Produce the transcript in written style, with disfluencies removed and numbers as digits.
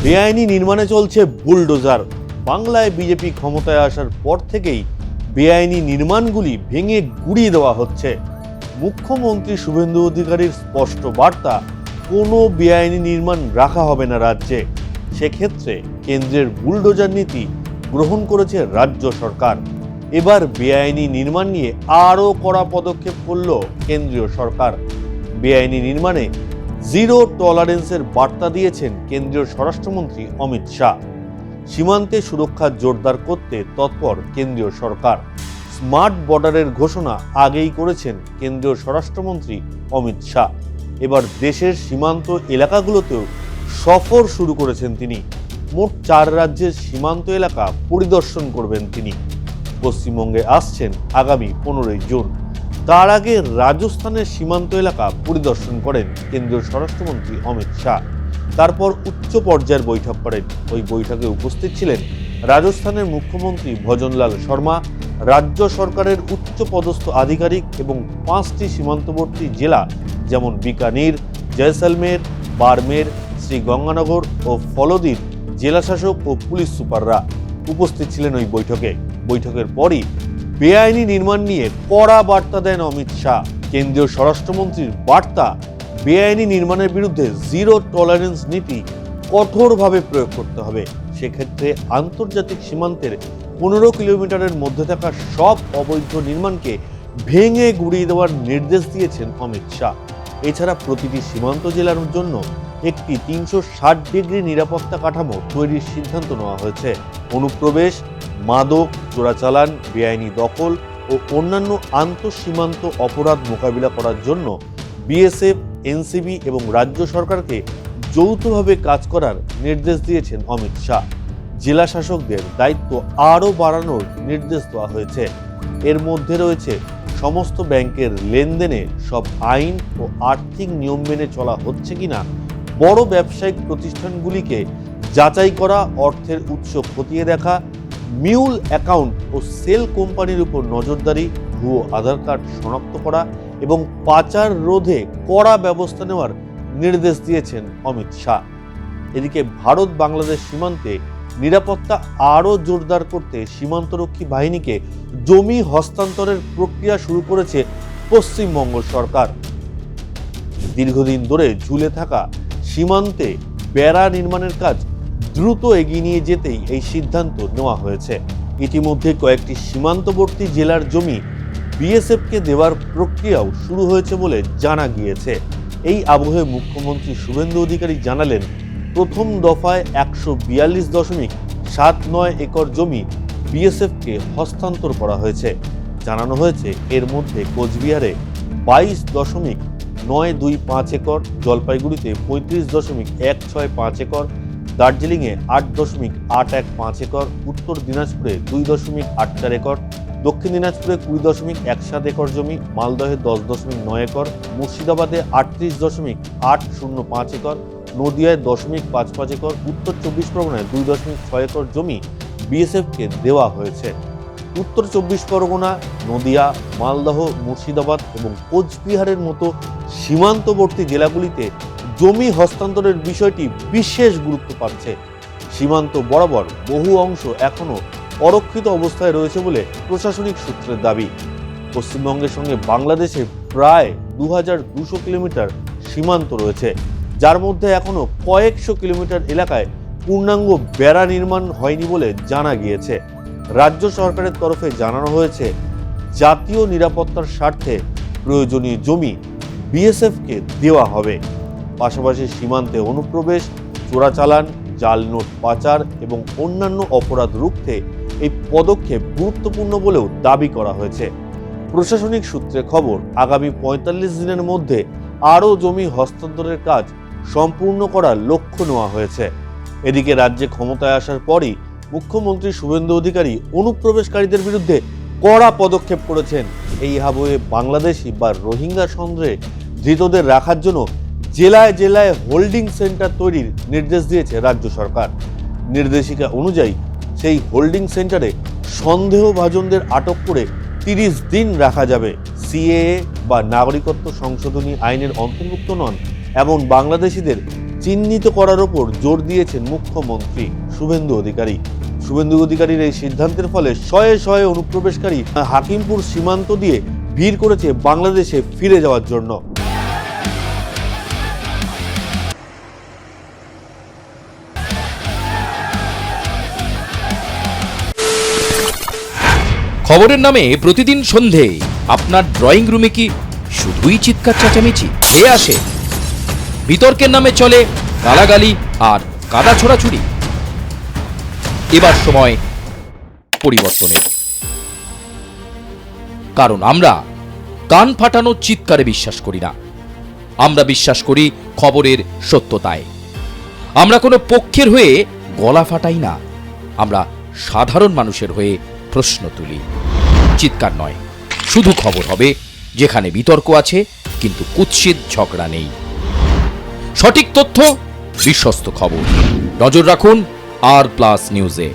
বেআইনি নির্মাণে চলছে বুলডোজার। বাংলায় বিজেপি ক্ষমতায় আসার পর থেকেই বেআইনি নির্মাণগুলি ভেঙে গুড়িয়ে দেওয়া হচ্ছে। মুখ্যমন্ত্রী শুভেন্দু অধিকারীর স্পষ্ট বার্তা, কোনো বেআইনি নির্মাণ রাখা হবে না রাজ্যে। সেক্ষেত্রে কেন্দ্রের বুলডোজার নীতি গ্রহণ করেছে রাজ্য সরকার। এবার বেআইনি নির্মাণ নিয়ে আরও কড়া পদক্ষেপ করল কেন্দ্রীয় সরকার। বেআইনি নির্মাণে জিরো টলারেন্সের বার্তা দিয়েছেন কেন্দ্রীয় স্বরাষ্ট্রমন্ত্রী অমিত শাহ। সীমান্তে সুরক্ষা জোরদার করতে তৎপর কেন্দ্রীয় সরকার। স্মার্ট বর্ডারের ঘোষণা আগেই করেছেন কেন্দ্রীয় স্বরাষ্ট্রমন্ত্রী অমিত শাহ। এবার দেশের সীমান্ত এলাকাগুলোতেও সফর শুরু করেছেন তিনি। মোট 4 রাজ্যের সীমান্ত এলাকা পরিদর্শন করবেন তিনি। পশ্চিমবঙ্গে আসছেন আগামী 15 জুন। তার আগে রাজস্থানের সীমান্ত এলাকা পরিদর্শন করেন কেন্দ্রীয় স্বরাষ্ট্রমন্ত্রী অমিত শাহ। তারপর উচ্চ পর্যায়ের বৈঠক করেন। ওই বৈঠকে উপস্থিত ছিলেন রাজস্থানের মুখ্যমন্ত্রী ভজনলাল শর্মা, রাজ্য সরকারের উচ্চ পদস্থ আধিকারিক এবং 5টি সীমান্তবর্তী জেলা যেমন বিকানির, জয়সলমের, বারমের, শ্রীগঙ্গানগর ও ফলদির জেলাশাসক ও পুলিশ সুপাররা উপস্থিত ছিলেন ওই বৈঠকে। বৈঠকের পরই বেআইনি নির্মাণ নিয়ে কড়া বার্তা দেন অমিত শাহ। কেন্দ্রীয় স্বরাষ্ট্রমন্ত্রীর বার্তা, বেআইনি নির্মাণের বিরুদ্ধে জিরো টলারেন্স নীতি কঠোরভাবে প্রয়োগ করতে হবে। সেক্ষেত্রে আন্তর্জাতিক সীমান্তের 15 কিলোমিটারের মধ্যে থাকা সব অবৈধ নির্মাণকে ভেঙে গুড়িয়ে দেওয়ার নির্দেশ দিয়েছেন অমিত শাহ। এছাড়া প্রতিটি সীমান্ত জেলার জন্য একটি 360 ডিগ্রি নিরাপত্তা কাঠামো তৈরির সিদ্ধান্ত নেওয়া হয়েছে। অনুপ্রবেশ, মাদক, চোরাচালান, বেআইনি দখল ও অন্যান্য আন্তঃসীমান্ত অপরাধ মোকাবিলা করার জন্য বিএসএফ, এনসিবি এবং রাজ্য সরকারকে যৌথভাবে কাজ করার নির্দেশ দিয়েছেন অমিত শাহ। জেলা শাসকদের দায়িত্ব আরও বাড়ানোর নির্দেশ দেওয়া হয়েছে। এর মধ্যে রয়েছে সমস্ত ব্যাংকের লেনদেনে সব আইন ও আর্থিক নিয়ম মেনে চলা হচ্ছে কিনা, বড় ব্যবসায়িক প্রতিষ্ঠানগুলিকে যাচাই করা, অর্থের উৎস খতিয়ে দেখা, মিউল অ্যাকাউন্ট ও সেল কোম্পানির উপর নজরদারি, ভুয়ো আধার কার্ড শনাক্ত করা এবং পাচার রোধে কড়া ব্যবস্থা নেওয়ার নির্দেশ দিয়েছেন অমিত শাহ। এদিকে ভারত বাংলাদেশ সীমান্তে নিরাপত্তা আরও জোরদার করতে সীমান্তরক্ষী বাহিনীকে জমি হস্তান্তরের প্রক্রিয়া শুরু করেছে পশ্চিমবঙ্গ সরকার। দীর্ঘদিন ধরে ঝুলে থাকা সীমান্তে বেড়া নির্মাণের কাজ দ্রুত এগিয়ে নিয়ে যেতেই এই সিদ্ধান্ত নেওয়া হয়েছে। ইতিমধ্যে কয়েকটি সীমান্তবর্তী জেলার জমি বিএসএফকে দেওয়ার প্রক্রিয়াও শুরু হয়েছে বলে জানা গিয়েছে। এই আবহে মুখ্যমন্ত্রী শুভেন্দু অধিকারী জানালেন, প্রথম দফায় 142.79 একর জমি বিএসএফকে হস্তান্তর করা হয়েছে। জানানো হয়েছে এর মধ্যে কোচবিহারে 22.925 একর, জলপাইগুড়িতে 35.165 একর, দার্জিলিংয়ে 8.815 একর, উত্তর দিনাজপুরে 2.84 একর, দক্ষিণ দিনাজপুরে 20.17 একর জমি, মালদহে 10.9 একর, মুর্শিদাবাদে 38.805 একর, নদিয়ায় 0.55 একর, উত্তর 24 পরগনায় 2.6 একর জমি বিএসএফকে দেওয়া হয়েছে। উত্তর 24 পরগনা, নদিয়া, মালদহ, মুর্শিদাবাদ এবং কোচবিহারের মতো সীমান্তবর্তী জেলাগুলিতে জমি হস্তান্তরের বিষয়টি বিশেষ গুরুত্ব পাচ্ছে। সীমান্ত বরাবর বহু অংশ এখনও অরক্ষিত অবস্থায় রয়েছে বলে প্রশাসনিক সূত্রের দাবি। পশ্চিমবঙ্গের সঙ্গে বাংলাদেশে প্রায় 2200 কিলোমিটার সীমান্ত রয়েছে, যার মধ্যে এখনও কয়েকশো কিলোমিটার এলাকায় পূর্ণাঙ্গ বেড়া নির্মাণ হয়নি বলে জানা গিয়েছে। রাজ্য সরকারের তরফে জানানো হয়েছে, জাতীয় নিরাপত্তার স্বার্থে প্রয়োজনীয় জমি বিএসএফকে দেওয়া হবে। পাশাপাশি সীমান্তে অনুপ্রবেশ, চোরাচালান, জাল নোট পাচার এবং অন্যান্য অপরাধ রুখতে এই পদক্ষেপ গুরুত্বপূর্ণ বলেও দাবি করা হয়েছে। প্রশাসনিক সূত্রে খবর, আগামী 45 দিনের মধ্যে আরও জমি হস্তান্তরের কাজ সম্পূর্ণ করার লক্ষ্য নেওয়া হয়েছে। এদিকে রাজ্যে ক্ষমতায় আসার পরই মুখ্যমন্ত্রী শুভেন্দু অধিকারী অনুপ্রবেশকারীদের বিরুদ্ধে কড়া পদক্ষেপ করেছেন। এই আবহে বাংলাদেশি বা রোহিঙ্গা সন্দেহে ধৃতদের রাখার জন্য জেলায় জেলায় হোল্ডিং সেন্টার তৈরির নির্দেশ দিয়েছে রাজ্য সরকার। নির্দেশিকা অনুযায়ী সেই হোল্ডিং সেন্টারে সন্দেহভাজনদের আটক করে 30 দিন রাখা যাবে। সিএএ বা নাগরিকত্ব সংশোধনী আইনের অন্তর্ভুক্ত নন এমন বাংলাদেশিদের চিহ্নিত করার ওপর জোর দিয়েছেন মুখ্যমন্ত্রী শুভেন্দু অধিকারী। শুভেন্দু অধিকারীর এই সিদ্ধান্তের ফলে শয়ে শয়ে অনুপ্রবেশকারী হাকিমপুর সীমান্ত দিয়ে ভিড় করেছে বাংলাদেশে ফিরে যাওয়ার জন্য। খবরের নামে প্রতিদিন সন্ধে আপনার ড্রয়িং রুমে কি শুধুই চিৎকার চেঁচামেচি হে আসে? বিতর্কের নামে চলে গালাগালি আর কাদা ছোড়াছুড়ি। এবার সময় পরিবর্তনের, কারণ আমরা কান ফাটানো চিৎকারে বিশ্বাস করি না। আমরা বিশ্বাস করি খবরের সত্যতায়। আমরা কোনো পক্ষের হয়ে গলা ফাটাই না, আমরা সাধারণ মানুষের হয়ে প্রশ্ন তুলি। চিৎকার নয়, শুধু খবর হবে যেখানে বিতর্ক আছে কিন্তু কুৎসিত ঝগড়া নেই। সঠিক তথ্য, বিশ্বস্ত খবর। নজর রাখুন আর প্লাস নিউজে।